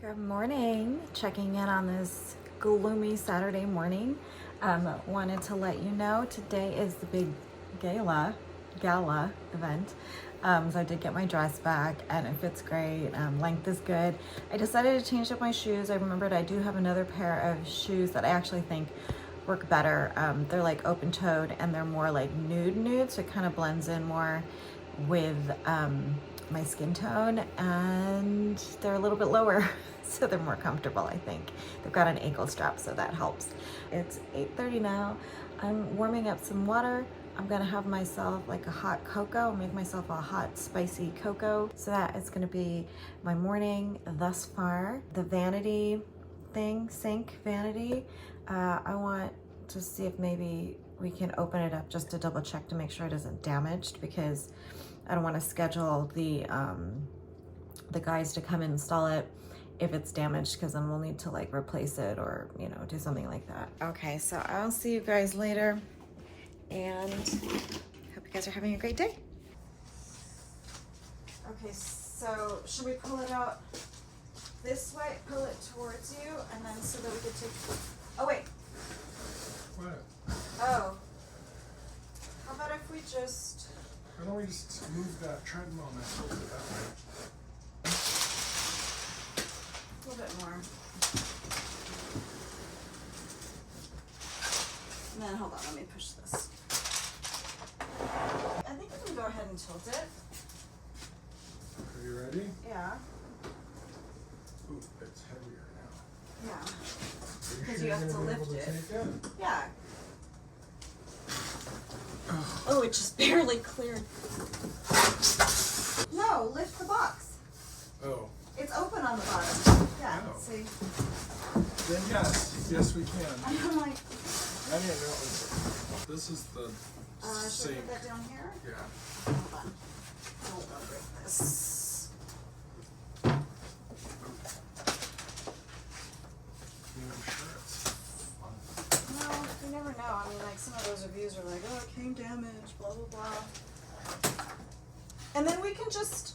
Good morning. Checking in on this gloomy Saturday morning. Wanted to let you know today is the big gala event. So I did get my dress back and it fits great. Length is good. I decided to change up my shoes. I remembered I do have another pair of shoes that I actually think work better. They're like open-toed and they're more like nude, so it kind of blends in more with my skin tone, and they're a little bit lower so they're more comfortable. I think they've got an ankle strap, so that helps. It's 8:30 now. I'm warming up some water. I'm gonna have myself like a hot cocoa, make myself a hot spicy cocoa, so that it's gonna be my morning thus far. The vanity thing, sink vanity, I want to see if maybe we can open it up just to double check to make sure it isn't damaged, because I don't want to schedule the guys to come install it if it's damaged, because then we'll need to like replace it or, you know, do something like that. Okay, so I'll see you guys later, and hope you guys are having a great day. Okay, so should we pull it out this way, pull it towards you, and then so that we could take, oh wait. What? Oh. How about if we just, Why don't we just move that treadmill and tilt it that way? a little bit more. And then hold on, let me push this. I think we can go ahead and tilt it. Are you ready? Yeah. Ooh, it's heavier now. Yeah. Are you 'Cause sure you have you're to gonna be lift able it. take it? Yeah. Oh, it just barely cleared. No, lift the box. Oh. It's open on the bottom. Yeah, Oh. see? Then yes we can. I'm like, I didn't know it was. This is the should I sink. put that down here? Yeah. Hold on. Hold on, break this. I'm sure it's fun. No, you never know. I mean, like, some of those reviews are like, oh, it came damaged, blah, blah, blah. And then we can just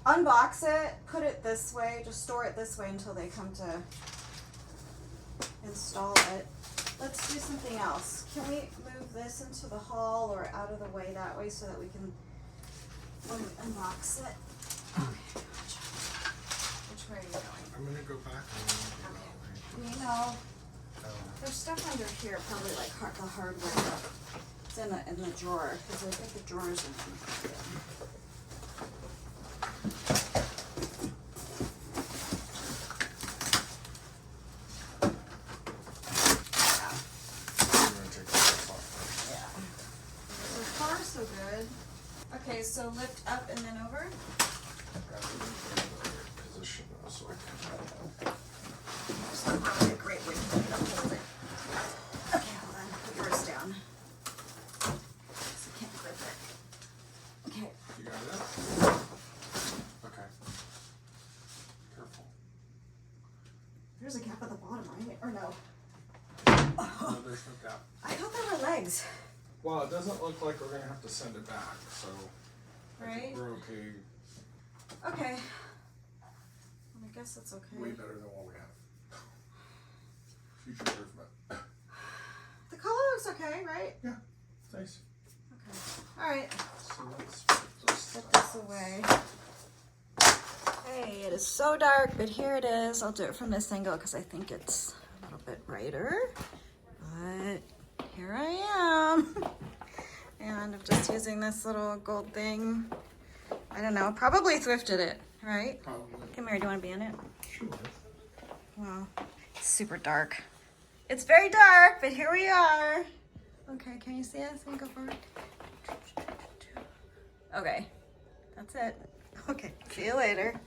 unbox it, put it this way, just store it this way until they come to install it. Let's do something else. Can we move this into the hall or out of the way that way so that we can unbox it? Okay, gotcha. Which way are you going? I'm gonna go back and You know, there's stuff under here, probably like the hardware. It's in the drawer, because I think the drawers are in so good. Okay, so lift up and then over. Position so I can. There's not probably a great way to hold it. Okay, hold on. Put yours down. So I can't grip it. Okay. You got it? Okay. Careful. There's a gap at the bottom, right? Or no? No, there's no gap. I thought there were legs. Well, it doesn't look like we're gonna have to send it back, so I Right? think we're okay. Okay. I guess it's okay. Way better than what we have. Future improvement. The color looks okay, right? Yeah, nice. Okay. Alright. So let's put this Put this away. Hey, it is so dark, but here it is. I'll do it from this angle because I think it's a little bit brighter. But here I am. And I'm just using this little gold thing. I don't know, probably thrifted it, right? Probably. Come here, do you want to be in it? Sure. Wow, it's super dark. It's very dark, but here we are. Okay, can you see us? Can you go forward? Okay, that's it. Okay, see you later.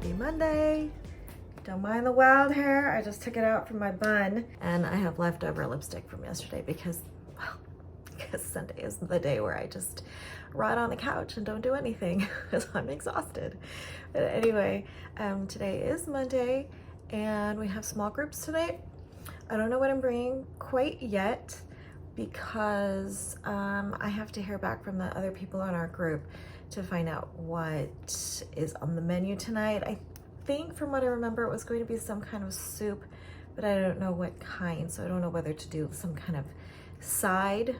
Happy Monday. Don't mind the wild hair. I just took it out from my bun, and I have leftover lipstick from yesterday because, well, because Sunday is the day where I just rot on the couch and don't do anything because I'm exhausted. But anyway, today is Monday and we have small groups today. I don't know what I'm bringing quite yet because I have to hear back from the other people in our group to find out what is on the menu tonight. I think from what I remember it was going to be some kind of soup, but I don't know what kind, so I don't know whether to do some kind of side,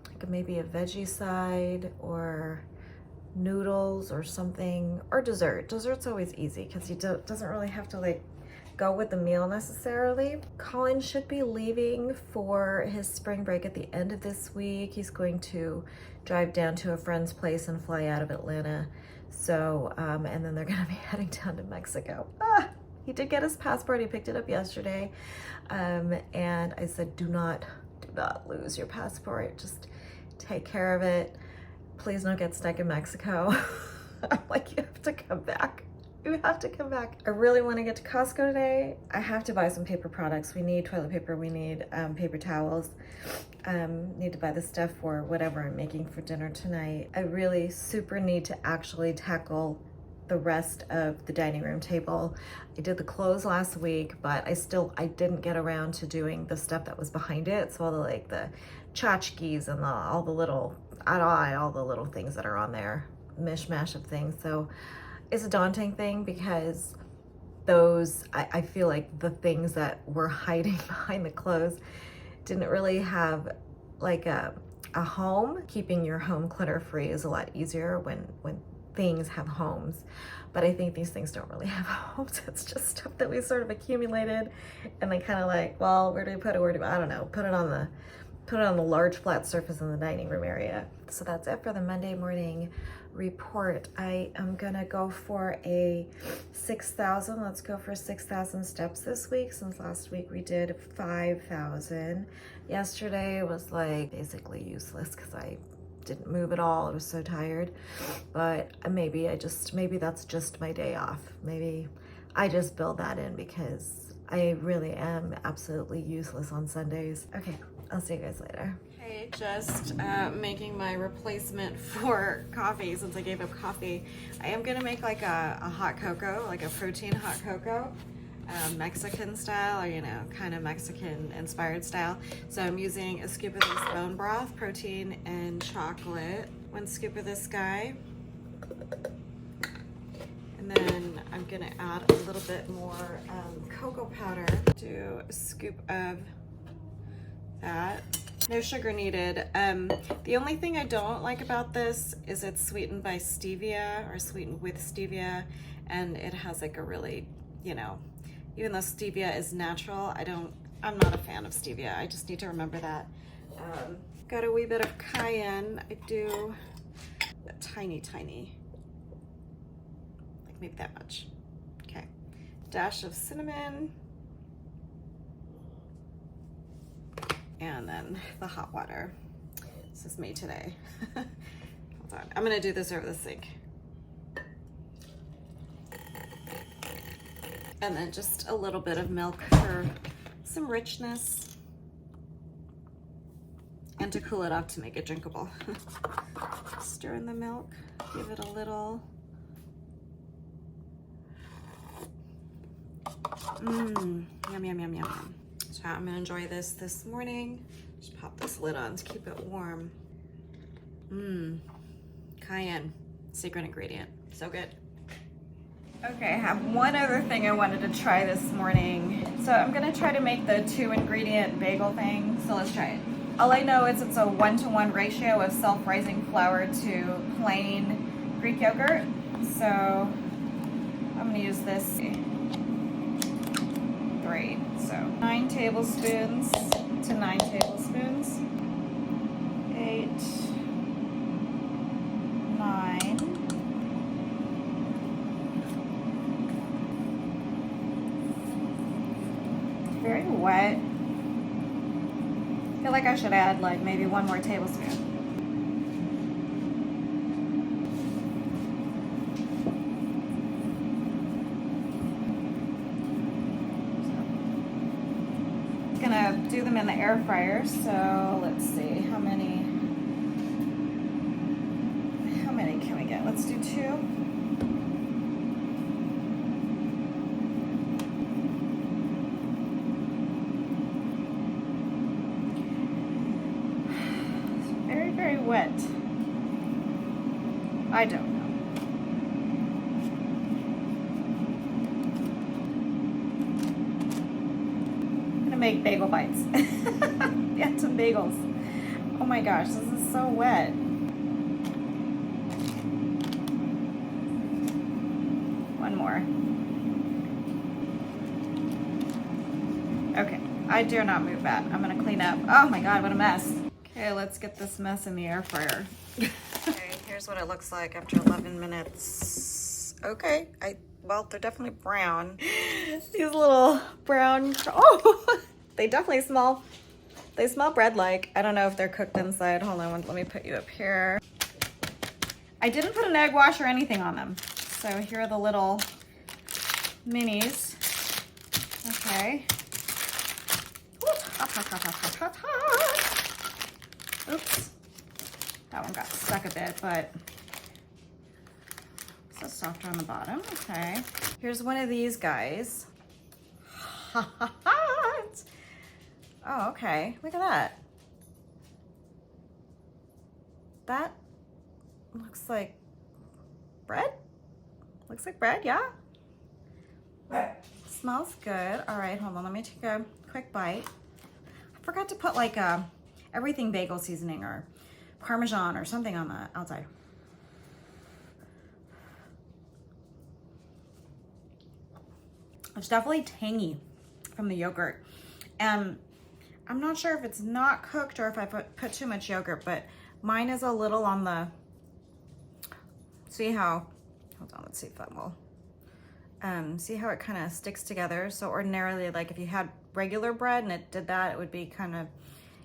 like maybe a veggie side or noodles or something, or dessert. Dessert's always easy because he doesn't really have to like go with the meal necessarily. Colin should be leaving for his spring break at the end of this week. He's going to drive down to a friend's place and fly out of Atlanta. So, and then they're gonna be heading down to Mexico. He did get his passport, he picked it up yesterday. And I said, do not lose your passport. Just take care of it. Please don't get stuck in Mexico. I'm like, you have to come back. You have to come back. I really want to get to Costco today. I have to buy some paper products. We need toilet paper, we need paper towels. Need to buy the stuff for whatever I'm making for dinner tonight. I really super need to actually tackle the rest of the dining room table. I did the clothes last week, but I didn't get around to doing the stuff that was behind it. So all the like the tchotchkes and all the little things that are on there, mishmash of things. So it's a daunting thing because those, I feel like the things that were hiding behind the clothes didn't really have like a home. Keeping your home clutter free is a lot easier when things have homes, but I think these things don't really have homes. It's just stuff that we sort of accumulated and then kind of like, well, where do we put it? I don't know, put it on the large flat surface in the dining room area. So that's it for the Monday morning report. I am gonna go for a 6,000. Let's go for 6,000 steps this week, since last week we did 5,000. Yesterday was like basically useless because I didn't move at all. I was so tired, but maybe that's just my day off. Maybe I just build that in because I really am absolutely useless on Sundays. Okay, I'll see you guys later. Okay, just making my replacement for coffee since I gave up coffee. I am gonna make like a hot cocoa, like a protein hot cocoa, Mexican style, or you know, kind of Mexican inspired style. So I'm using a scoop of this bone broth, protein, and chocolate. 1 scoop of this guy. And then I'm gonna add a little bit more cocoa powder. Do a scoop of that. No sugar needed. The only thing I don't like about this is it's sweetened by stevia, or sweetened with stevia, and it has like a really, you know, even though stevia is natural, I'm not a fan of stevia. I just need to remember that. Got a wee bit of cayenne. I do a tiny, like maybe that much. Okay. Dash of cinnamon. And then the hot water. This is me today. Hold on. I'm gonna do this over the sink. And then just a little bit of milk for some richness and to cool it off to make it drinkable. Stir in the milk, give it a little. Yum, yum, yum, yum, yum. So I'm gonna enjoy this morning. Just pop this lid on to keep it warm. Cayenne, secret ingredient, so good. Okay, I have one other thing I wanted to try this morning. So I'm gonna try to make the 2-ingredient bagel thing. So let's try it. All I know is it's a 1-to-1 ratio of self-rising flour to plain Greek yogurt. So I'm gonna use this 3. So 9 tablespoons to 9 tablespoons. 8, 9. Very wet. I feel like I should add like maybe 1 more tablespoon. them in the air fryer. So let's see, how many can we get? Let's do 2. Very wet. I don't know. I'm gonna make bagel bites. Yeah, some bagels. Oh my gosh, this is so wet. One more. Okay, I dare not move that. I'm gonna clean up. Oh my God, what a mess. Okay, let's get this mess in the air fryer. Okay, here's what it looks like after 11 minutes. Okay, well, they're definitely brown. These little brown, oh, they definitely smell, they smell bread-like. I don't know if they're cooked inside. Hold on, let me put you up here. I didn't put an egg wash or anything on them. So here are the little minis. Okay. Oops, that one got stuck a bit, but it's a softer on the bottom. Okay, here's one of these guys. Oh, okay, look at that. That looks like bread. Looks like bread, yeah. Smells good. All right, hold on, let me take a quick bite. I forgot to put like everything bagel seasoning or Parmesan or something on the outside. It's definitely tangy from the yogurt. And I'm not sure if it's not cooked or if I put too much yogurt, but mine is a little on the, see how, hold on, let's see if that will, see how it kind of sticks together. So ordinarily, like if you had regular bread and it did that, it would be kind of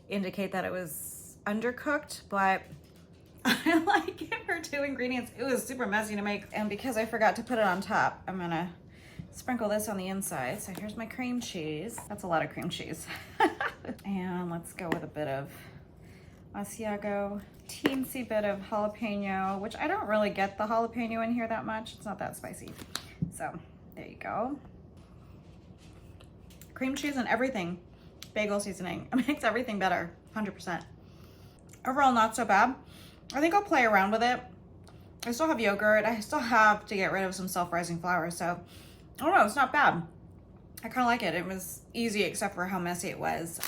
indicate that it was undercooked, but I like it for 2 ingredients. It was super messy to make, and because I forgot to put it on top, I'm gonna sprinkle this on the inside. So here's my cream cheese. That's a lot of cream cheese. And let's go with a bit of Asiago, teensy bit of jalapeno, which I don't really get the jalapeno in here that much. It's not that spicy. So there you go. Cream cheese and everything. Bagel seasoning. It makes everything better, 100%. Overall, not so bad. I think I'll play around with it. I still have yogurt. I still have to get rid of some self-rising flour, so I don't know, it's not bad. I kind of like it. It was easy except for how messy it was.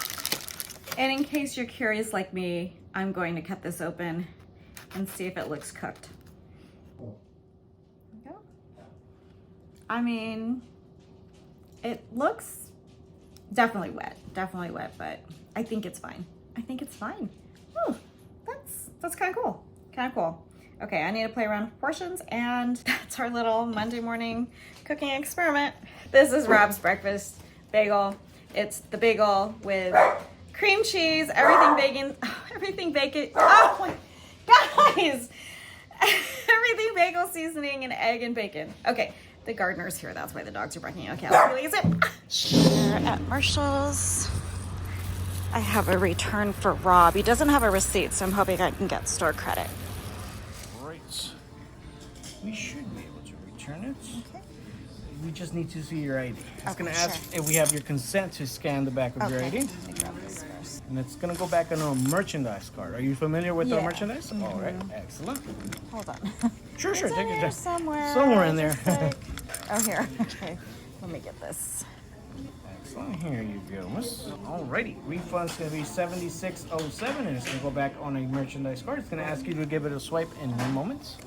And in case you're curious like me, I'm going to cut this open and see if it looks cooked. There you go. I mean, it looks definitely wet, but I think it's fine. I think it's fine. Oh, that's kind of cool, Okay, I need to play around with portions, and that's our little Monday morning cooking experiment. This is Rob's breakfast bagel. It's the bagel with cream cheese, everything bacon. Oh my guys, everything bagel seasoning and egg and bacon. Okay, the gardener's here. That's why the dogs are barking. Okay, let's release it. Here at Marshall's, I have a return for Rob. He doesn't have a receipt, so I'm hoping I can get store credit. Right. We should be able to return it. Okay. We just need to see your ID. It's going to ask if we have your consent to scan the back of your ID. Let me grab this first. And it's going to go back on our merchandise card. Are you familiar with our merchandise? Mm-hmm. All right. Excellent. Hold on. Sure. It's Take your time. Somewhere in there. Oh, here. Okay. Let me get this. Excellent. Here you go, miss. Alrighty. Refund's going to be $76.07, and it's going to go back on a merchandise card. It's going to ask you to give it a swipe in 1 moment.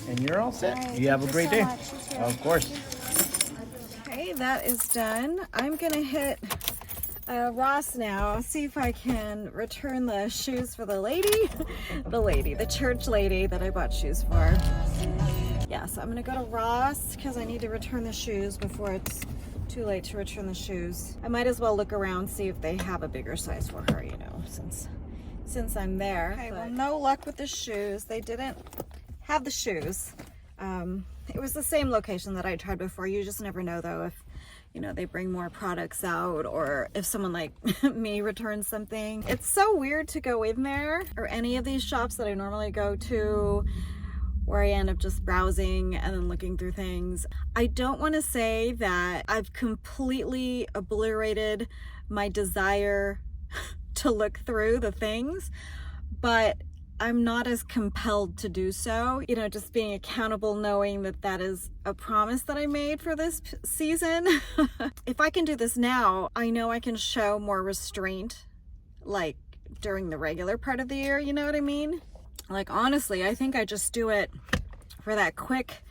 And you're all set. Right, you have a great day. Of course. Okay, that is done. I'm gonna hit Ross now, see if I can return the shoes for the lady. the church lady that I bought shoes for. Yeah, so I'm gonna go to Ross because I need to return the shoes before it's too late to return the shoes. I might as well look around, see if they have a bigger size for her, you know, since I'm there. Okay, well, no luck with the shoes. They didn't have the shoes. It was the same location that I tried before. You just never know though if you know, they bring more products out, or if someone like me returns something. It's so weird to go in there or any of these shops that I normally go to where I end up just browsing and then looking through things. I don't want to say that I've completely obliterated my desire to look through the things, but I'm not as compelled to do so. You know, just being accountable, knowing that that is a promise that I made for this season. If I can do this now, I know I can show more restraint, like during the regular part of the year, you know what I mean? Like, honestly, I think I just do it for that quick,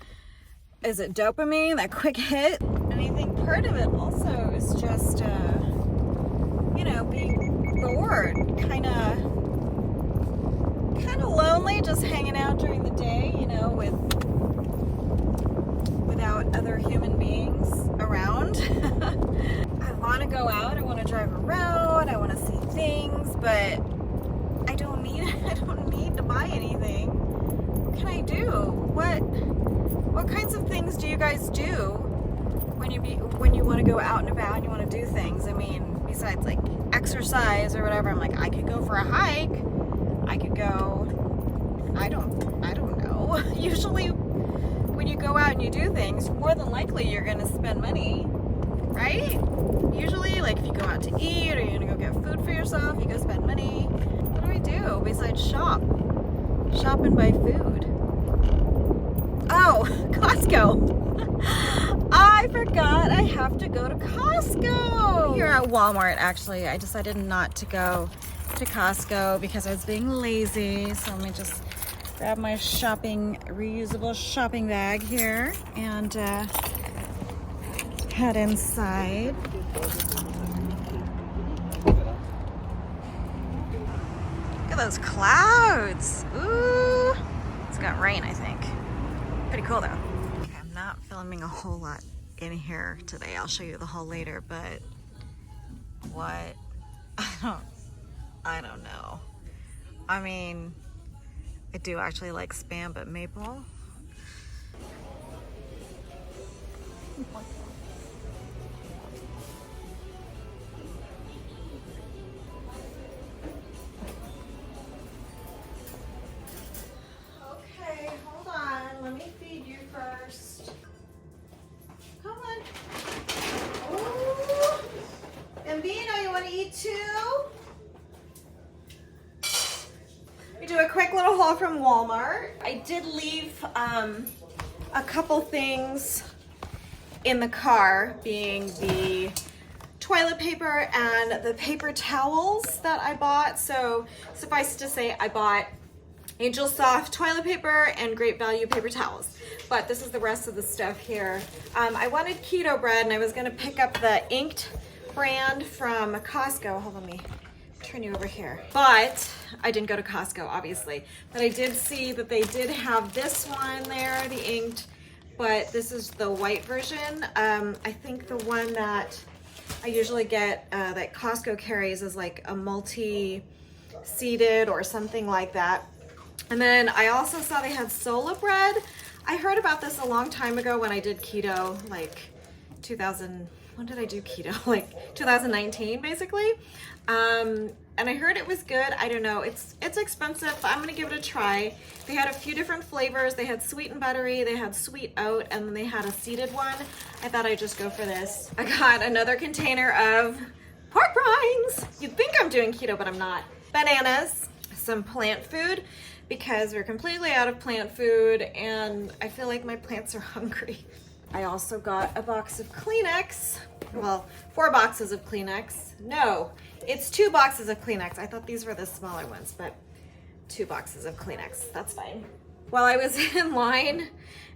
is it dopamine, that quick hit? And I think part of it also is just, you know, being bored, kind of lonely, just hanging out during the day, you know, without other human beings around. I want to go out, I want to drive around, I want to see things, but I don't need to buy anything. What can I do? What kinds of things do you guys do when you want to go out and about and you want to do things? I mean, besides like exercise or whatever, I'm like, I could go for a hike. I could go, I don't know. Usually when you go out and you do things, more than likely you're going to spend money, right? Usually, like if you go out to eat or you're going to go get food for yourself, you go spend money. What do I do besides shop and buy food? Oh, Costco. I forgot I have to go to Costco. Here at Walmart, actually, I decided not to go to Costco because I was being lazy. So let me just grab my reusable shopping bag here and head inside. Look at those clouds. Ooh, it's got rain, I think. Pretty cool though. Okay, I'm not filming a whole lot in here today. I'll show you the haul later, but what? I don't know. I mean, I do actually like Spam, but maple. Okay, hold on. Let me feed you first. Come on. Ooh. Bambino, you want to eat too? We do a quick little haul from Walmart. I did leave a couple things in the car, being the toilet paper and the paper towels that I bought. So suffice to say, I bought Angel Soft toilet paper and Great Value paper towels. But this is the rest of the stuff here. I wanted keto bread and I was gonna pick up the inked brand from Costco. Hold on, let me turn you over here. But I didn't go to Costco, obviously. But I did see that they did have this one there, the inked, but this is the white version. I think the one that I usually get that Costco carries is like a multi-seeded or something like that. And then I also saw they had Sola bread. I heard about this a long time ago when I did keto, like 2000, when did I do keto? Like 2019, basically. And I heard it was good. I don't know. It's expensive, but I'm gonna give it a try. They had a few different flavors. They had sweet and buttery, they had sweet oat, and then they had a seeded one. I thought I'd just go for this. I got another container of pork rinds. You'd think I'm doing keto, but I'm not. Bananas, some plant food, because we're completely out of plant food and I feel like my plants are hungry. I also got a box of Kleenex. Well, 4 boxes of Kleenex. No, it's 2 boxes of Kleenex. I thought these were the smaller ones, but 2 boxes of Kleenex. That's fine. While I was in line,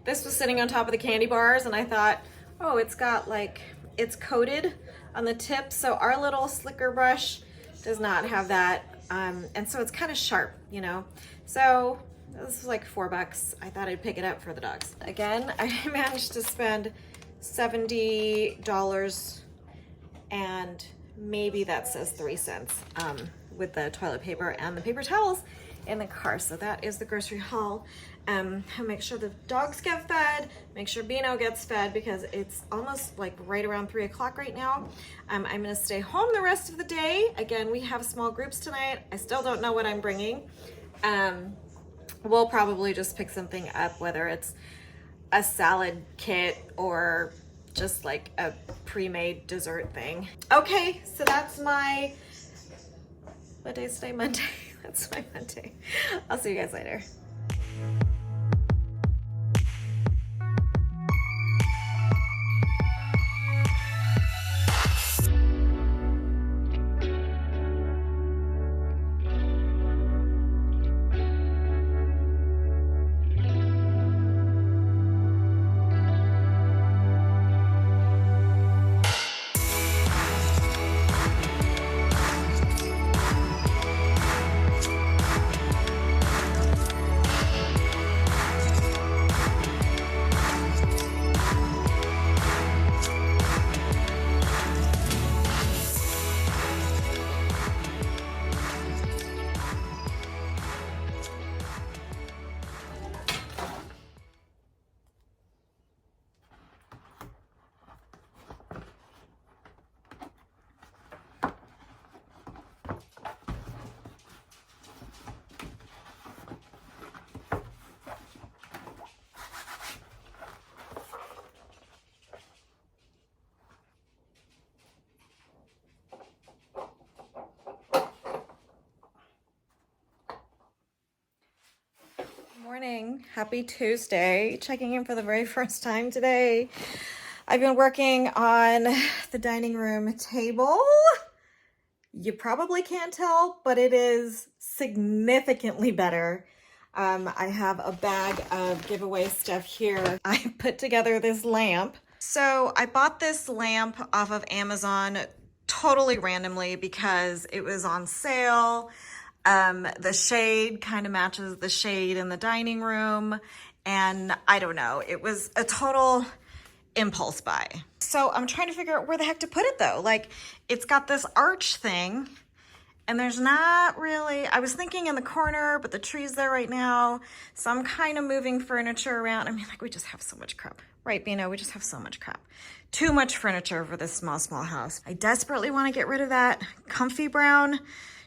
this was sitting on top of the candy bars and I thought, oh, it's got like, it's coated on the tip. So our little slicker brush does not have that. And so it's kind of sharp, you know? So this was like $4. I thought I'd pick it up for the dogs. Again, I managed to spend $70 and maybe that says 3 cents. with the toilet paper and the paper towels in the car. So that is the grocery haul. Make sure the dogs get fed, make sure Beano gets fed because it's almost like right around 3 o'clock right now. I'm gonna stay home the rest of the day. Again, we have small groups tonight. I still don't know what I'm bringing. We'll probably just pick something up, whether it's a salad kit or just like a pre-made dessert thing. Okay, so that's my, what day is today? Monday. That's my Monday. I'll see you guys later. Morning, happy Tuesday. Checking in for the very first time today. I've been working on the dining room table. You probably can't tell, but it is significantly better. I have a bag of giveaway stuff here. I put together this lamp. So I bought this lamp off of Amazon totally randomly because it was on sale. The shade kind of matches the shade in the dining room, and I don't know, it was a total impulse buy. So I'm trying to figure out where the heck to put it though. Like, it's got this arch thing and there's not really, I was thinking in the corner, but the tree's there right now. So I'm kind of moving furniture around. I mean, like, we just have so much crap, right, Bino? We just have so much crap. Too much furniture for this small house. I desperately want to get rid of that comfy brown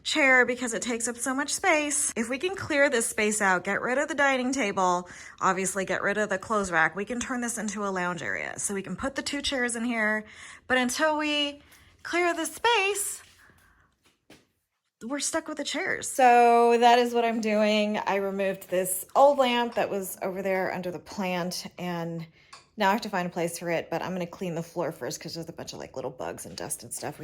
chair because it takes up so much space. If we can clear this space out, get rid of the dining table, obviously get rid of the clothes rack, we can turn this into a lounge area. So we can put the 2 chairs in here, but until we clear the space, we're stuck with the chairs. So that is what I'm doing. I removed this old lamp that was over there under the plant, and now I have to find a place for it, but I'm gonna clean the floor first because there's a bunch of like little bugs and dust and stuff.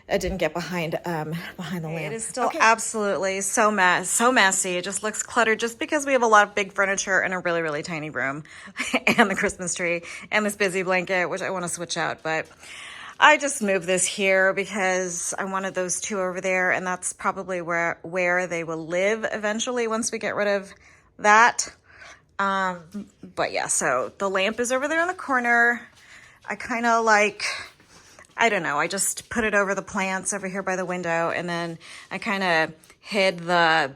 I didn't get behind the lamp. It is still absolutely so messy. It just looks cluttered just because we have a lot of big furniture in a really, really tiny room and the Christmas tree and this busy blanket, which I want to switch out, but I just moved this here because I wanted those 2 over there, and that's probably where they will live eventually once we get rid of that. But yeah, so the lamp is over there in the corner. I kind of like, I don't know, I just put it over the plants over here by the window, and then I kind of hid the,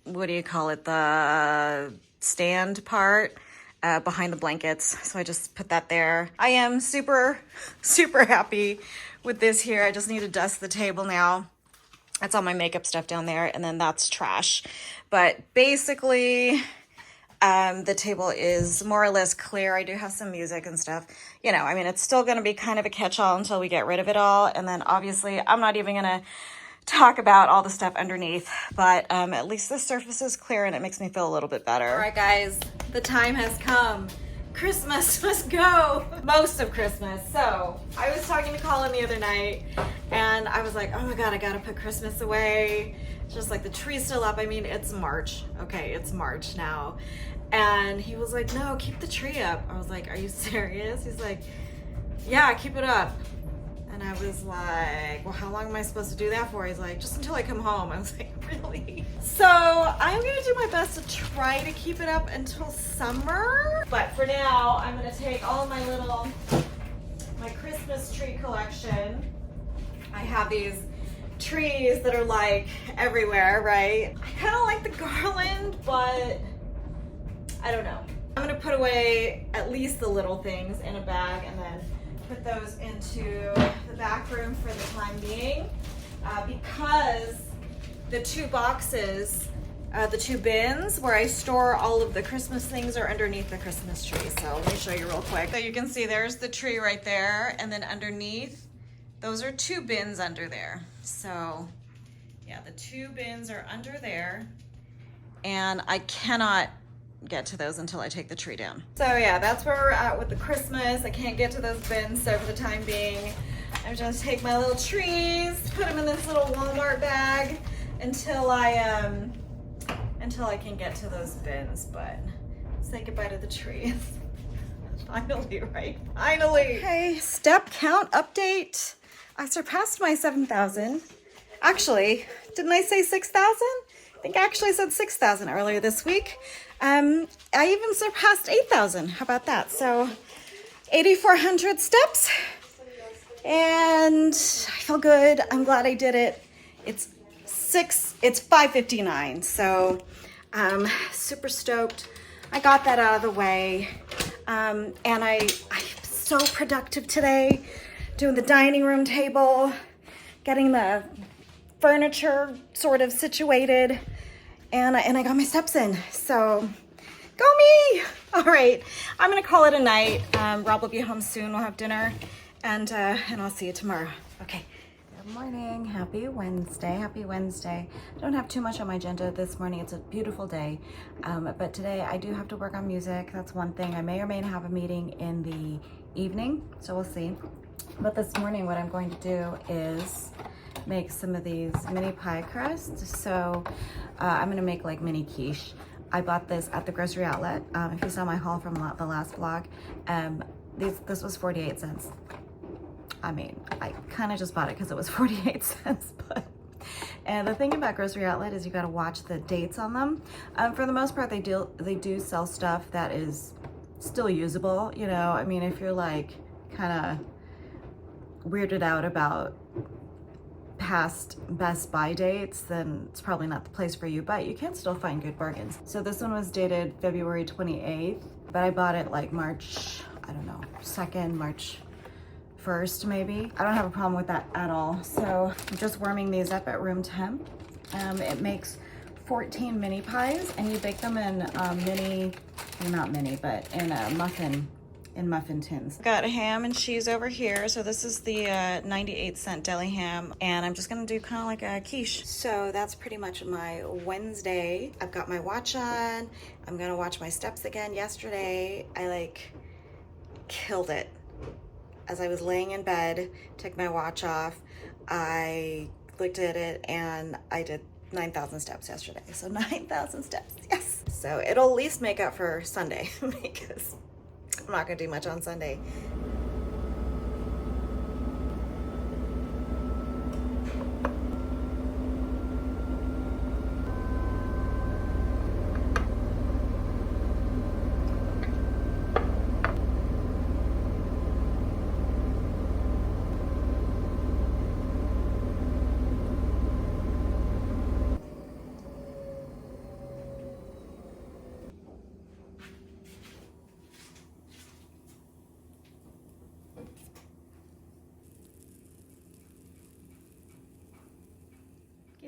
what do you call it, the stand part behind the blankets. So I just put that there. I am super happy with this here. I just need to dust the table now. That's all my makeup stuff down there, and then that's trash. But basically, the table is more or less clear. I do have some music and stuff. You know, I mean, it's still going to be kind of a catch-all until we get rid of it all. And then obviously, I'm not even going to talk about all the stuff underneath, but at least the surface is clear and it makes me feel a little bit better. All right, guys, the time has come. Christmas must go. Most of Christmas. So I was talking to Colin the other night and I was like, oh my God, I got to put Christmas away. Just like the tree's still up. I mean, it's March. Okay, it's March now. And he was like, no, keep the tree up. I was like, are you serious? He's like, yeah, keep it up. And I was like, well, how long am I supposed to do that for? He's like, just until I come home. I was like, really? So I'm gonna do my best to try to keep it up until summer. But for now, I'm gonna take all of my Christmas tree collection. I have these trees that are like everywhere, right? I kind of like the garland, but I don't know. I'm gonna put away at least the little things in a bag and then put those into the back room for the time being, because the two boxes, the two bins where I store all of the Christmas things are underneath the Christmas tree. So let me show you real quick. So you can see there's the tree right there, and then underneath, those are two bins under there. So yeah, the two bins are under there, and I cannot get to those until I take the tree down. So yeah, that's where we're at with the Christmas. I can't get to those bins, so for the time being, I'm just gonna take my little trees, put them in this little Walmart bag until I can get to those bins. But say goodbye to the trees. Finally, right? Finally. Okay, step count update. I surpassed my 7,000. Actually, didn't I say 6,000? I think I actually said 6,000 earlier this week. I even surpassed 8,000. How about that? So 8,400 steps, and I feel good. I'm glad I did it. It's 5:59, so super stoked. I got that out of the way, and I'm so productive today, doing the dining room table, getting the furniture sort of situated, and I got my steps in. So go me. All right, I'm gonna call it a night. Rob will be home soon. We'll have dinner, and I'll see you tomorrow. Okay. Good morning. Happy Wednesday. Happy Wednesday. I don't have too much on my agenda this morning. It's a beautiful day, but today I do have to work on music. That's one thing. I may or may not have a meeting in the evening, so we'll see. But this morning, what I'm going to do is make some of these mini pie crusts. So I'm gonna make like mini quiche. I bought this at the grocery outlet. If you saw my haul from the last vlog, this was 48 cents. I mean, I kind of just bought it because it was 48 cents, but and the thing about grocery outlet is you got to watch the dates on them. For the most part, they do sell stuff that is still usable. You know, I mean, if you're like kind of weirded out about past Best Buy dates, then it's probably not the place for you, but you can still find good bargains. So this one was dated February 28th, but I bought it like March, I don't know, 2nd, March 1st maybe. I don't have a problem with that at all. So I'm just warming these up at room temp. It makes 14 mini pies, and you bake them in not mini, but in a muffin tins. Got ham and cheese over here. So this is the 98-cent deli ham, and I'm just gonna do kind of like a quiche. So that's pretty much my Wednesday. I've got my watch on. I'm gonna watch my steps again. Yesterday, I like killed it. As I was laying in bed, took my watch off, I looked at it, and I did 9,000 steps yesterday. So 9,000 steps, yes. So it'll at least make up for Sunday because I'm not gonna do much on Sunday.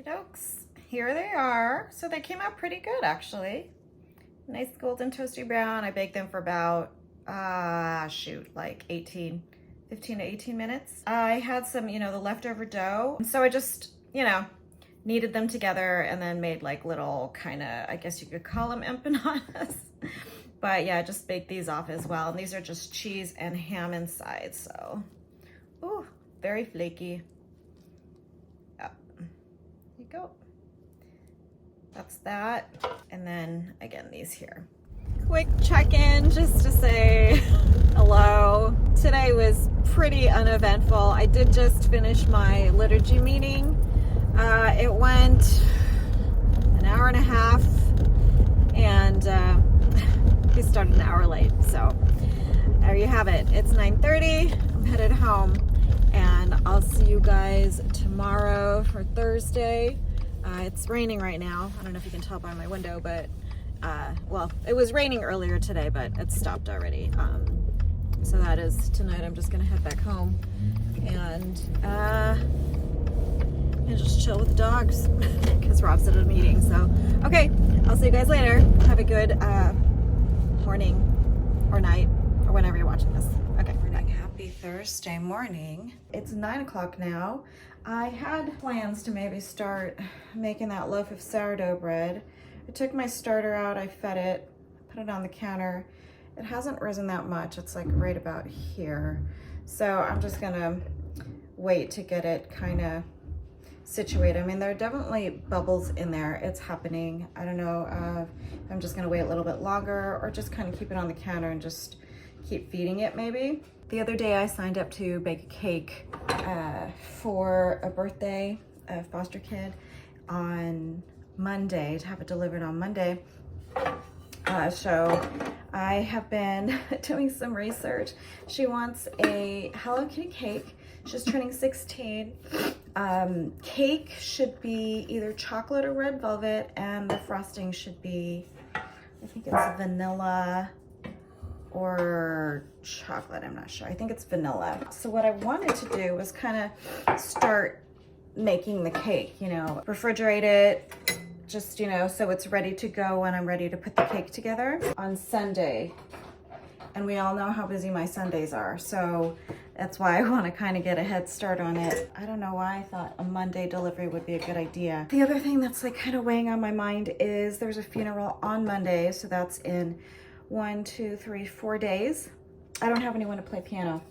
Dokes, here they are. So they came out pretty good, actually. Nice golden toasty brown. I baked them for about like 15 to 18 minutes. I had some, the leftover dough, so I just, kneaded them together and then made like little kind of, I guess you could call them empanadas. But yeah, just baked these off as well. And these are just cheese and ham inside, so ooh, very flaky. Go. That's that. And then again, these here. Quick check-in just to say hello. Today was pretty uneventful. I did just finish my liturgy meeting. It went an hour and a half, and we started an hour late. So you have it. It's 9:30. I'm headed home, and I'll see you guys tomorrow. tomorrow for Thursday. It's raining right now. I don't know if you can tell by my window, but well, it was raining earlier today, but it's stopped already. So that is tonight. I'm just gonna head back home and just chill with the dogs because Rob's at a meeting. So okay, I'll see you guys later. Have a good morning or night or whenever you're watching this. Okay, happy Thursday morning. It's 9 o'clock now. I had plans to maybe start making that loaf of sourdough bread. I took my starter out, I fed it, put it on the counter. It hasn't risen that much. It's like right about here. So I'm just gonna wait to get it kind of situated. I mean, there are definitely bubbles in there. It's happening. I don't know if I'm just gonna wait a little bit longer or just kind of keep it on the counter and just keep feeding it maybe. The other day I signed up to bake a cake for a birthday, a foster kid, on Monday, to have it delivered on Monday. So I have been doing some research. She wants a Hello Kitty cake. She's turning 16. Cake should be either chocolate or red velvet, and the frosting should be, I think it's vanilla or chocolate, I'm not sure. I think it's vanilla. So what I wanted to do was kind of start making the cake, you know, refrigerate it, just, you know, so it's ready to go when I'm ready to put the cake together on Sunday. And we all know how busy my Sundays are. So that's why I want to kind of get a head start on it. I don't know why I thought a Monday delivery would be a good idea. The other thing that's like kind of weighing on my mind is there's a funeral on Monday. So that's in 1, 2, 3, 4 days. I don't have anyone to play piano.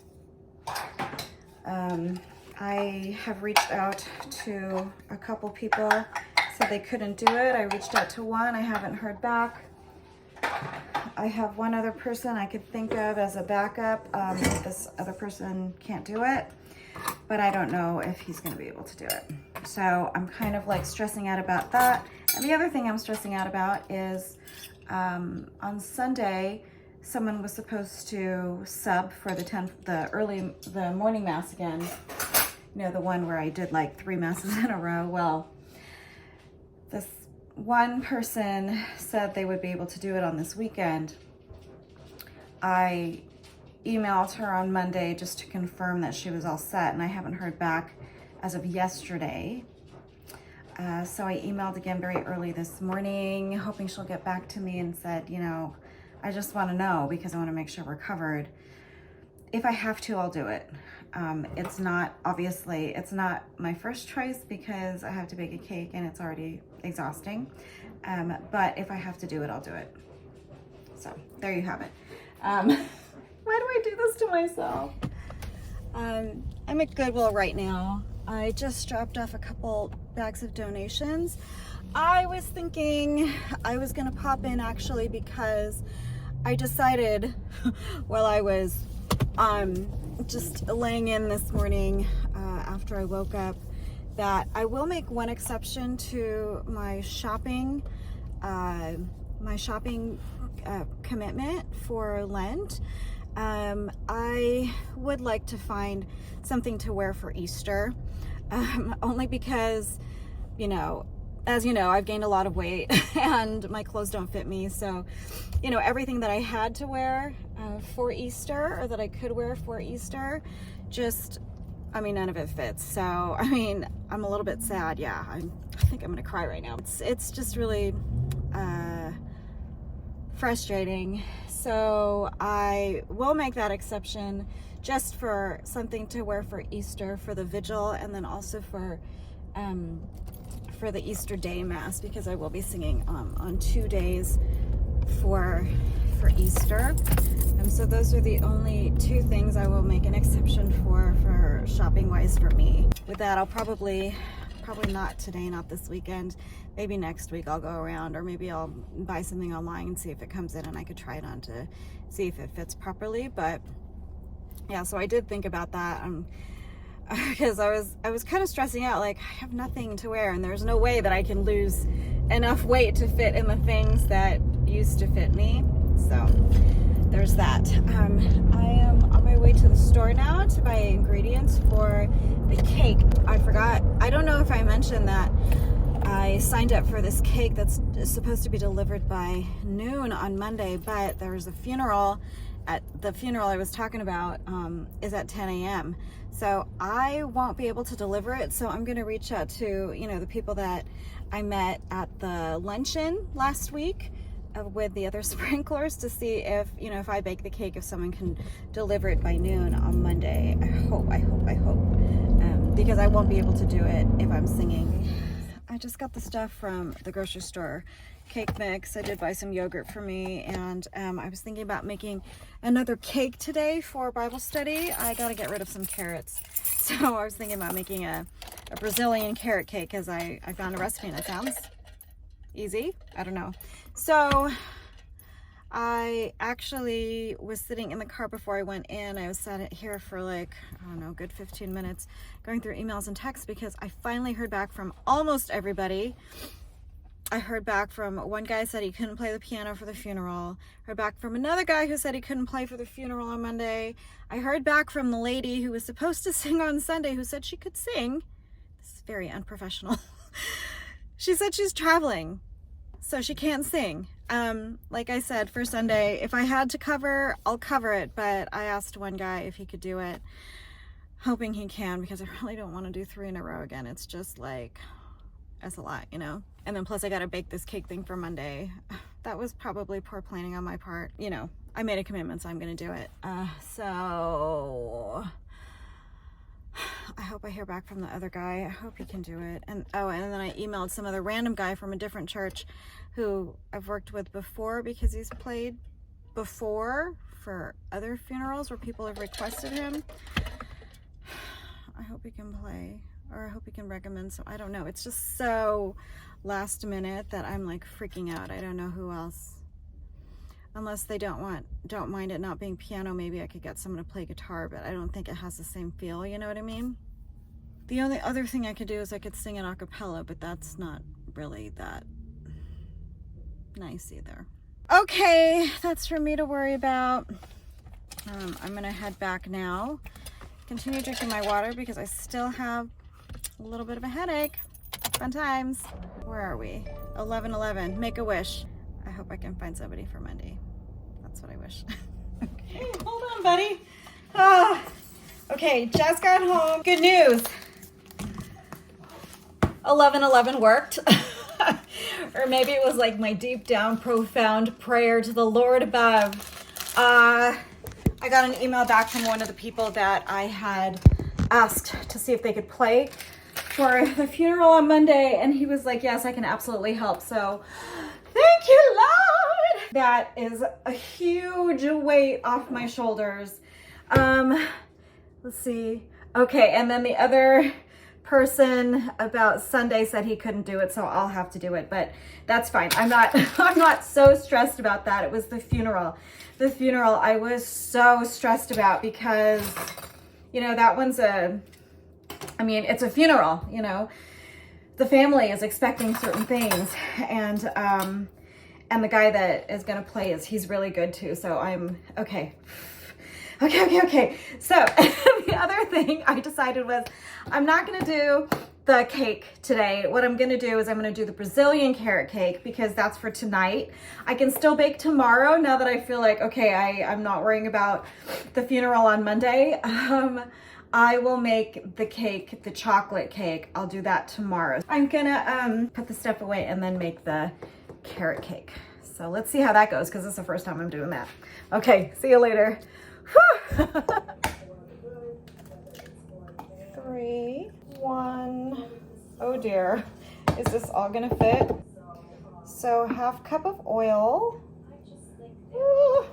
I have reached out to a couple people, said they couldn't do it. I reached out to one, I haven't heard back. I have one other person I could think of as a backup if this other person can't do it, but I don't know if he's gonna be able to do it. So I'm kind of like stressing out about that. And the other thing I'm stressing out about is on Sunday, someone was supposed to sub for the morning mass again. You know, the one where I did like 3 masses in a row. Well, this one person said they would be able to do it on this weekend. I emailed her on Monday just to confirm that she was all set, and I haven't heard back as of yesterday. So I emailed again very early this morning, hoping she'll get back to me, and said, you know, I just want to know because I want to make sure we're covered. If I have to, I'll do it. It's not, obviously, it's not my first choice because I have to bake a cake and it's already exhausting. But if I have to do it, I'll do it. So there you have it. Why do I do this to myself? I'm at Goodwill right now. I just dropped off a couple bags of donations. I was thinking I was gonna pop in actually because I decided while I was just laying in this morning after I woke up that I will make one exception to my shopping commitment for Lent. I would like to find something to wear for Easter, only because, you know, as you know, I've gained a lot of weight and my clothes don't fit me. So, you know, everything that I had to wear for Easter, or that I could wear for Easter, just, I mean, none of it fits. So, I mean, I'm a little bit sad. Yeah, I think I'm gonna cry right now. It's just really frustrating. So I will make that exception just for something to wear for Easter, for the vigil, and then also for the Easter Day Mass, because I will be singing on 2 days for Easter. So those are the only 2 things I will make an exception for shopping wise for me. With that, I'll probably not today, not this weekend, maybe next week I'll go around, or maybe I'll buy something online and see if it comes in and I could try it on to see if it fits properly. But yeah, so I did think about that because I was kind of stressing out, like I have nothing to wear and there's no way that I can lose enough weight to fit in the things that used to fit me. So there's that. I am on my way way to the store now to buy ingredients for the cake. I forgot. I don't know if I mentioned that I signed up for this cake that's supposed to be delivered by noon on Monday, but there was a funeral. At the funeral I was talking about is at 10 a.m. So I won't be able to deliver it. So I'm going to reach out to, you know, the people that I met at the luncheon last week with the other sprinklers to see if, you know, if I bake the cake, if someone can deliver it by noon on Monday. I hope, because I won't be able to do it if I'm singing. I just got the stuff from the grocery store. Cake mix. I did buy some yogurt for me, and I was thinking about making another cake today for Bible study. I got to get rid of some carrots. So I was thinking about making a Brazilian carrot cake because I found a recipe and it sounds easy. I don't know. So I actually was sitting in the car before I went in. I was sat here for like, I don't know, good 15 minutes going through emails and texts because I finally heard back from almost everybody. I heard back from one guy said he couldn't play the piano for the funeral. Heard back from another guy who said he couldn't play for the funeral on Monday. I heard back from the lady who was supposed to sing on Sunday who said she could sing. This is very unprofessional. She said she's traveling, so she can't sing. Like I said, for Sunday, if I had to cover, I'll cover it. But I asked one guy if he could do it, hoping he can, because I really don't want to do 3 in a row again. It's just like, that's a lot, you know? And then plus I got to bake this cake thing for Monday. That was probably poor planning on my part. You know, I made a commitment, so I'm going to do it. So I hope I hear back from the other guy. I hope he can do it. And oh, and then I emailed some other random guy from a different church who I've worked with before because he's played before for other funerals where people have requested him. I hope he can play, or I hope he can recommend some. I don't know. It's just so last minute that I'm like freaking out. I don't know who else. Unless they don't mind it not being piano, maybe I could get someone to play guitar, but I don't think it has the same feel, you know what I mean? The only other thing I could do is I could sing an a cappella, but that's not really that nice either. Okay, that's for me to worry about. I'm gonna head back now. Continue drinking my water because I still have a little bit of a headache. Fun times. Where are we? 11:11. Make a wish. I hope I can find somebody for Monday. That's what I wish. Okay, hold on, buddy. Okay, just got home. Good news. 11:11 worked. Or maybe it was like my deep down profound prayer to the Lord above. I got an email back from one of the people that I had asked to see if they could play for the funeral on Monday, and he was like, yes, I can absolutely help. So thank you, Lord. That is a huge weight off my shoulders. Let's see. Okay, and then the other person about Sunday said he couldn't do it, so I'll have to do it, but that's fine. I'm not so stressed about that. It was the funeral. The funeral I was so stressed about because, you know, that one's it's a funeral, you know. The family is expecting certain things, and the guy that is going to play he's really good too, so I'm okay. Okay. So the other thing I decided was I'm not going to do the cake today. What I'm going to do is I'm going to do the Brazilian carrot cake because that's for tonight. I can still bake tomorrow now that I feel like, okay, I'm not worrying about the funeral on Monday. I will make the cake, the chocolate cake. I'll do that tomorrow. I'm going to put the stuff away and then make the carrot cake. So let's see how that goes because it's the first time I'm doing that. Okay, see you later. 3, 1. Oh dear. Is this all gonna fit? So 1/2 cup of oil. Ooh,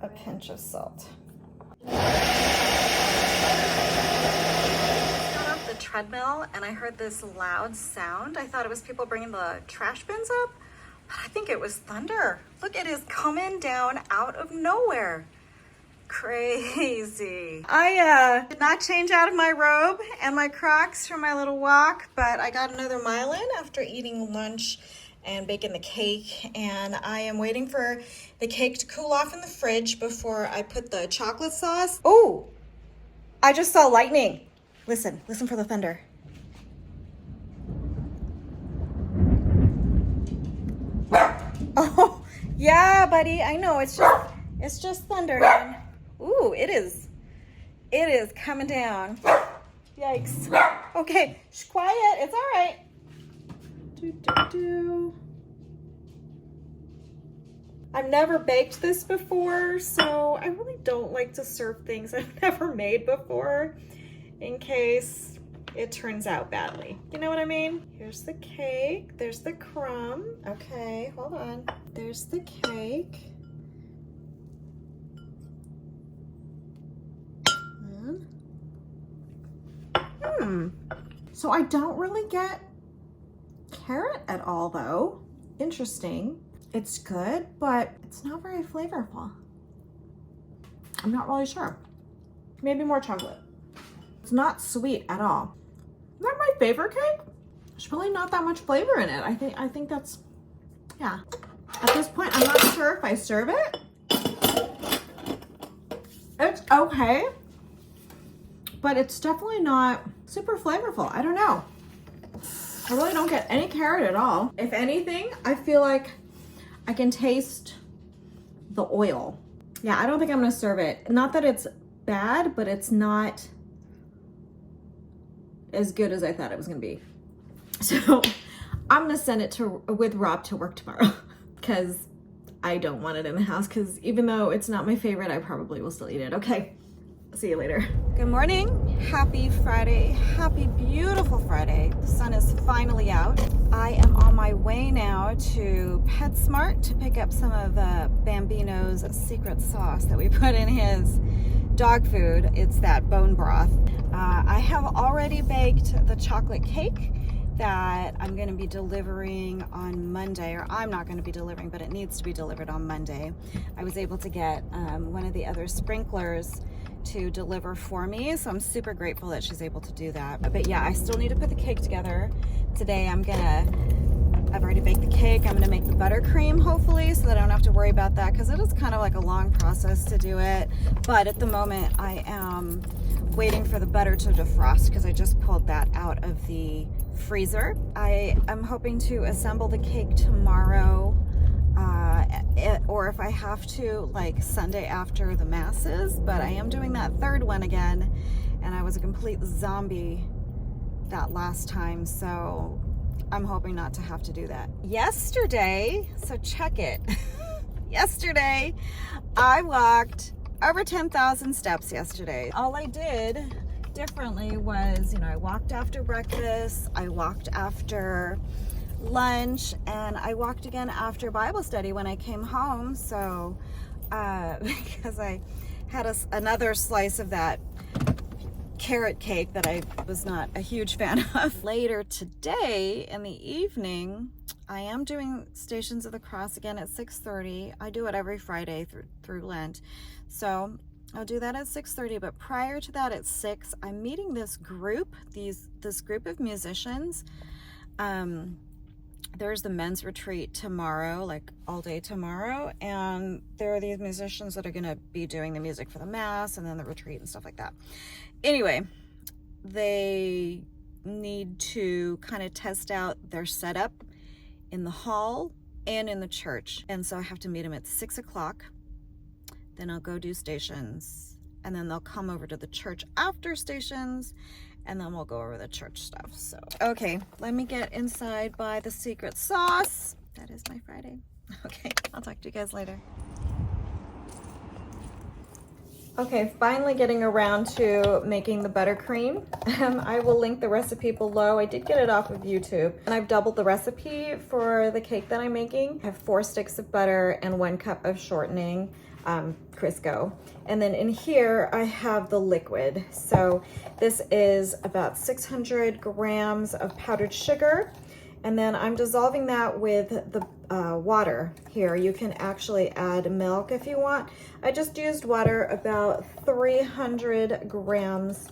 a pinch of salt. Got off the treadmill and I heard this loud sound. I thought it was people bringing the trash bins up, but I think it was thunder. Look, it is coming down out of nowhere. Crazy. I did not change out of my robe and my Crocs for my little walk, but I got another mile in after eating lunch and baking the cake, and I am waiting for the cake to cool off in the fridge before I put the chocolate sauce. Oh, I just saw lightning. Listen for the thunder. Oh, yeah, buddy, I know, it's just thunder, man. Ooh, it is coming down. Yikes. Okay, shh, quiet, it's all right. I've never baked this before, so I really don't like to serve things I've never made before in case it turns out badly. You know what I mean? Here's the cake, there's the crumb. Okay, hold on. There's the cake. So I don't really get carrot at all though. Interesting. It's good, but it's not very flavorful. I'm not really sure. Maybe more chocolate. It's not sweet at all. Not my favorite cake. There's really not that much flavor in it. I think that's, yeah. At this point, I'm not sure if I serve it. It's okay, but it's definitely not super flavorful. I don't know. I really don't get any carrot at all. If anything, I feel like I can taste the oil. Yeah, I don't think I'm gonna serve it. Not that it's bad, but it's not as good as I thought it was gonna be. So I'm gonna send it with Rob to work tomorrow because I don't want it in the house, because even though it's not my favorite, I probably will still eat it. Okay, see you later. Good morning, happy Friday, happy beautiful Friday. The sun is finally out. I am on my way now to PetSmart to pick up some of Bambino's secret sauce that we put in his dog food. It's that bone broth. I have already baked the chocolate cake that I'm going to be delivering on Monday, or I'm not going to be delivering, but it needs to be delivered on Monday. I was able to get one of the other sprinklers to deliver for me, so I'm super grateful that she's able to do that. But yeah, I still need to put the cake together. Today I've already baked the cake. I'm gonna make the buttercream hopefully, so that I don't have to worry about that, because it is kind of like a long process to do it. But at the moment I am waiting for the butter to defrost because I just pulled that out of the freezer. I am hoping to assemble the cake tomorrow, or if I have to, like Sunday after the masses, but I am doing that third one again, and I was a complete zombie that last time, so I'm hoping not to have to do that. Yesterday, so check it. Yesterday, I walked over 10,000 steps yesterday. All I did differently was, I walked after breakfast, I walked after lunch, and I walked again after Bible study when I came home. So because I had another slice of that carrot cake that I was not a huge fan of. Later today in the evening, I am doing Stations of the Cross again at 6:30. I do it every Friday through Lent, so I'll do that at 6:30. But prior to that, at 6, I'm meeting this group, this group of musicians. There's the men's retreat tomorrow, like all day tomorrow, and there are these musicians that are going to be doing the music for the mass and then the retreat and stuff like that. Anyway, they need to kind of test out their setup in the hall and in the church, and so I have to meet them at 6 o'clock. Then I'll go do Stations, and then they'll come over to the church after Stations, and then we'll go over the church stuff. So, okay, let me get inside by the secret sauce. That is my Friday. Okay, I'll talk to you guys later. Okay, finally getting around to making the buttercream. I will link the recipe below. I did get it off of YouTube, and I've doubled the recipe for the cake that I'm making. I have 4 sticks of butter and 1 cup of shortening, Crisco. And then in here, I have the liquid. So this is about 600 grams of powdered sugar. And then I'm dissolving that with the water here. You can actually add milk if you want. I just used water, about 300 grams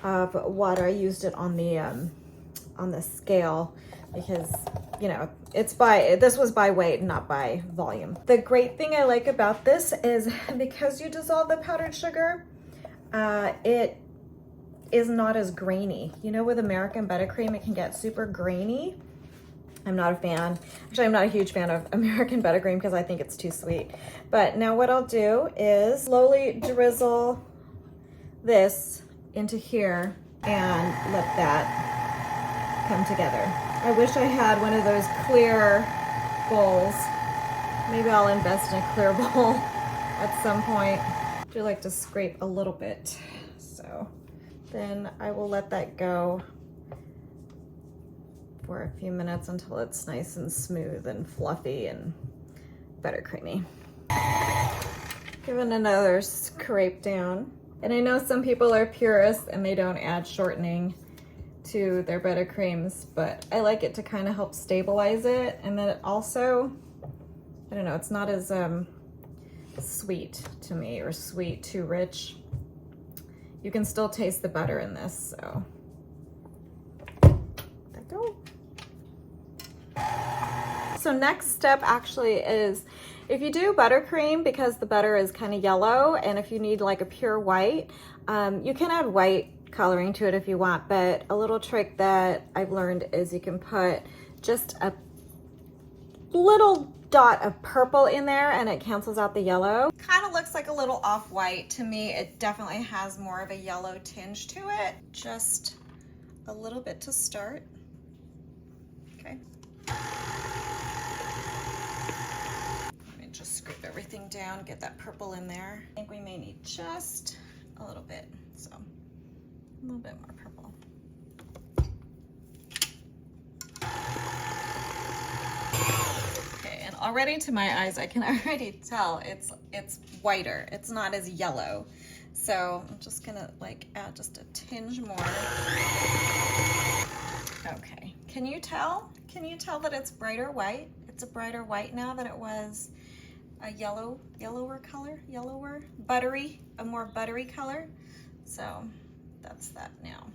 of water. I used it on the scale because, you know, this was by weight, not by volume. The great thing I like about this is because you dissolve the powdered sugar, it is not as grainy. You know, with American buttercream, it can get super grainy. I'm not a fan. Actually, I'm not a huge fan of American buttercream because I think it's too sweet. But now what I'll do is slowly drizzle this into here and let that come together. I wish I had one of those clear bowls. Maybe I'll invest in a clear bowl at some point. I do like to scrape a little bit. So then I will let that go for a few minutes until it's nice and smooth and fluffy and buttercreamy. Give it another scrape down. And I know some people are purists and they don't add shortening to their buttercreams, but I like it to kind of help stabilize it. And then it also, I don't know, it's not as sweet to me, or sweet, too rich. You can still taste the butter in this, so there you go. So next step actually is, if you do buttercream, because the butter is kind of yellow, and if you need like a pure white, you can add white coloring to it if you want, but a little trick that I've learned is you can put just a little dot of purple in there and it cancels out the yellow. Kind of looks like a little off-white. To me, it definitely has more of a yellow tinge to it. Just a little bit to start. Okay. Let me just scrape everything down, get that purple in there. I think we may need just a little bit, so a little bit more purple. Okay, and already to my eyes, I can already tell it's whiter. It's not as yellow. So I'm just gonna like add just a tinge more. Okay, can you tell? Can you tell that it's brighter white? It's a brighter white now than it was a yellower color, buttery, a more buttery color. So that's that now.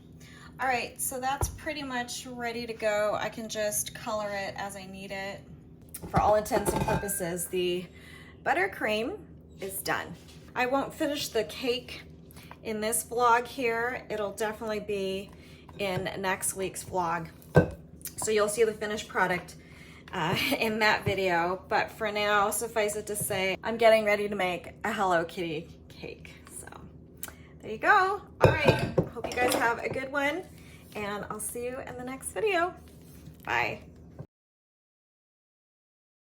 All right, so that's pretty much ready to go. I can just color it as I need it. For all intents and purposes, the buttercream is done. I won't finish the cake in this vlog here. It'll definitely be in next week's vlog. So you'll see the finished product in that video. But for now, suffice it to say, I'm getting ready to make a Hello Kitty cake. So there you go. All right, hope you guys have a good one, and I'll see you in the next video. Bye.